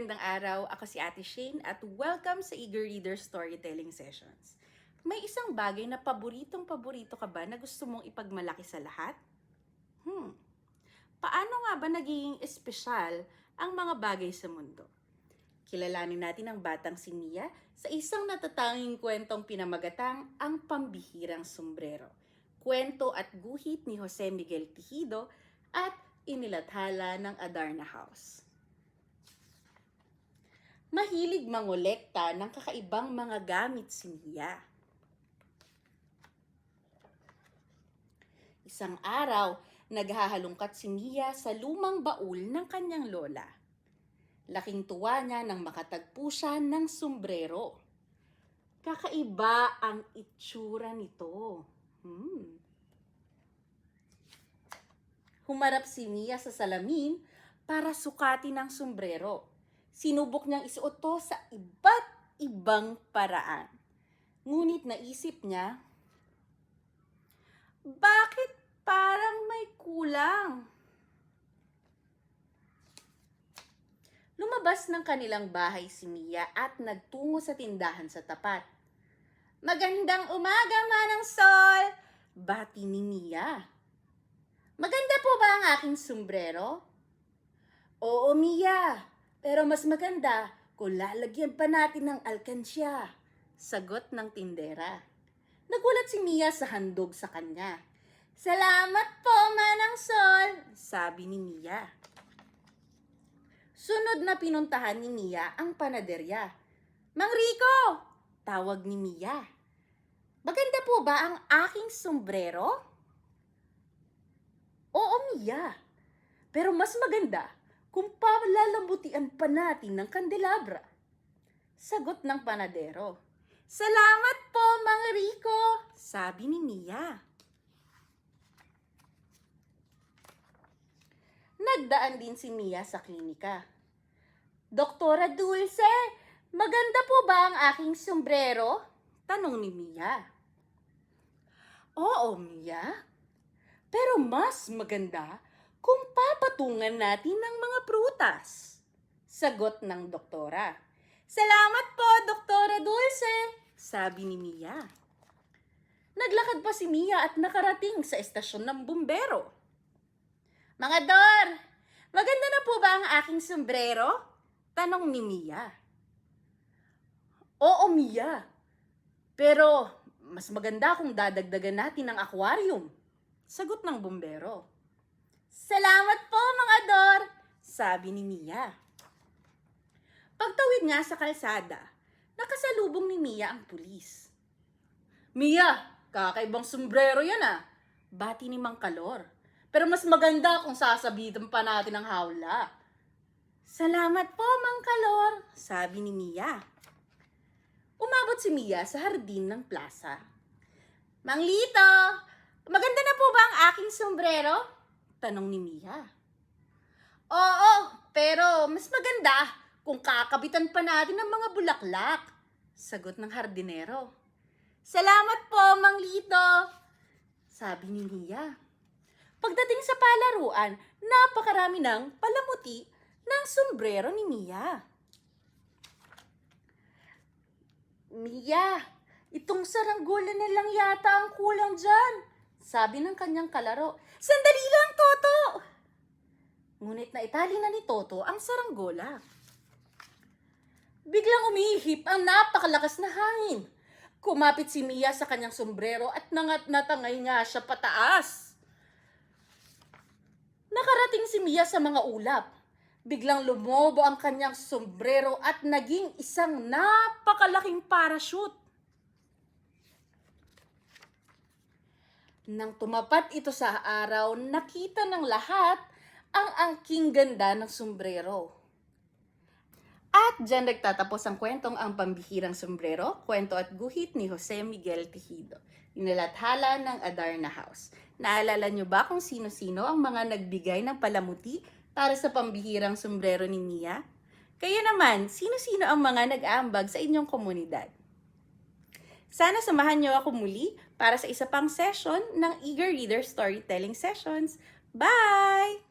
magandang araw. Ako si Ate Shane at welcome sa Eager Reader Storytelling Sessions. May isang bagay na paboritong-paborito ka ba na gusto mong ipagmalaki sa lahat? Paano nga ba nagiging espesyal ang mga bagay sa mundo? Kilalanin natin ang batang si Mia sa isang natatanging kwentong pinamagatang Ang Pambihirang Sombrero. Kwento at guhit ni Jose Miguel Tejido at inilathala ng Adarna House. Mahilig mangolekta ng kakaibang mga gamit si Mia. Isang araw, naghahalungkat si Mia sa lumang baul ng kanyang lola. Laking tuwa niya nang makatagpo siya ng sombrero. Kakaiba ang itsura nito. Humarap si Mia sa salamin para sukatin ang sombrero. Sinubok niyang isuot to sa iba't ibang paraan. Ngunit naisip niya, bakit parang may kulang? Lumabas ng kanilang bahay si Mia at nagtungo sa tindahan sa tapat. Magandang umaga, Manang Sol! Bati ni Mia. Maganda po ba ang aking sombrero? Oo, Mia. Pero mas maganda kung lalagyan pa natin ng alkansya, sagot ng tindera. Nagulat si Mia sa handog sa kanya. Salamat po, Manang Sol, sabi ni Mia. Sunod na pinuntahan ni Mia ang panaderya. Mang Rico, tawag ni Mia. Maganda po ba ang aking sombrero? Oo, Mia. Pero mas maganda kung palalambutian pa natin ng kandelabra, sagot ng panadero. Salamat po, Mang Rico, sabi ni Mia. Nagdaan din si Mia sa klinika. Doktora Dulce, maganda po ba ang aking sombrero? Tanong ni Mia. Oo, Mia. Pero mas maganda kung papatungan natin ng mga prutas, sagot ng doktora. Salamat po, Doktora Dulce, sabi ni Mia. Naglakad pa si Mia at nakarating sa estasyon ng bumbero. Mga Dor, maganda na po ba ang aking sombrero? Tanong ni Mia. Oo, Mia. Pero mas maganda kung dadagdagan natin ng aquarium, sagot ng bumbero. Salamat po, mga Dor, sabi ni Mia. Pagtawid nga sa kalsada, nakasalubong ni Mia ang pulis. Mia, kakaibang sombrero yan ah, bati ni Mang Kalor. Pero mas maganda kung sasabitan pa natin ng hawla. Salamat po, Mang Kalor, sabi ni Mia. Umabot si Mia sa hardin ng plaza. Mang Lito, maganda na po ba ang aking sombrero? Tanong ni Mia. Oo, pero mas maganda kung kakabitan pa natin ng mga bulaklak, sagot ng hardinero. Salamat po, Mang Lito, sabi ni Mia. Pagdating sa palaruan, napakarami ng palamuti ng sombrero ni Mia. Mia, itong saranggola na lang yata ang kulang dyan, sabi ng kanyang kalaro. Sandali lang, Toto! Ngunit naitali na ni Toto ang saranggola. Biglang umihip ang napakalakas na hangin. Kumapit si Mia sa kanyang sombrero at natangay nga siya pataas. Nakarating si Mia sa mga ulap. Biglang lumobo ang kanyang sombrero at naging isang napakalaking parachute. Nang tumapat ito sa araw, nakita ng lahat ang angking ganda ng sombrero. At dyan nagtatapos ang kwentong Ang Pambihirang Sombrero, kwento at guhit ni Jose Miguel Tejido, inilathala ng Adarna House. Naalala nyo ba kung sino-sino ang mga nagbigay ng palamuti para sa pambihirang sombrero ni Mia? Kayo naman, sino-sino ang mga nag-aambag sa inyong komunidad? Sana samahan niyo ako muli para sa isa pang session ng Eager Reader Storytelling Sessions. Bye!